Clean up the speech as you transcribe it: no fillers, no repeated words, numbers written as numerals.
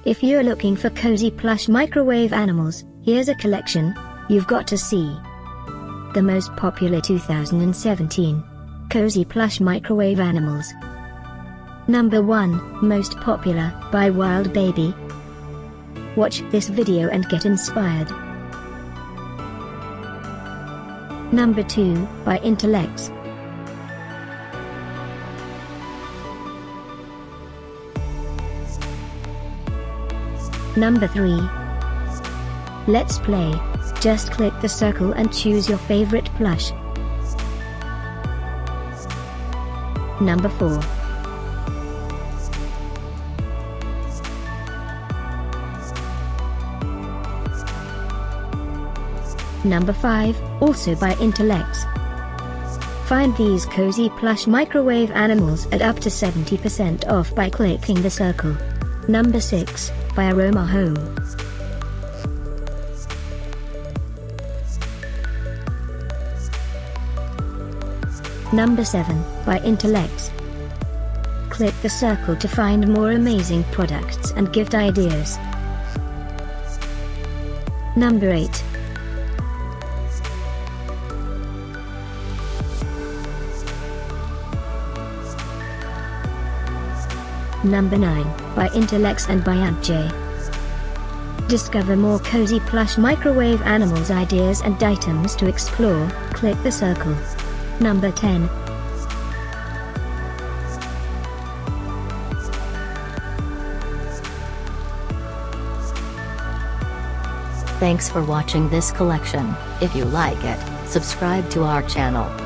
If you're looking for cozy plush microwave animals, here's a collection you've got to see. The most popular 2017 cozy plush microwave animals. Number 1, most popular, by Wild Baby. Watch this video and get inspired. Number 2, by Intelex. Number 3. Let's play. Just click the circle and choose your favorite plush. Number 4. Number 5, also by Intelex. Find these cozy plush microwave animals at up to 70% off by clicking the circle. Number 6, by Aromahome. Number 7, by Intelex. Click the circle to find more amazing products and gift ideas. Number 8. Number 9, by Intelex and by Aunt J. Discover more cozy plush microwave animals ideas and items to explore, click the circle. Number 10. Thanks for watching this collection. If you like it, subscribe to our channel.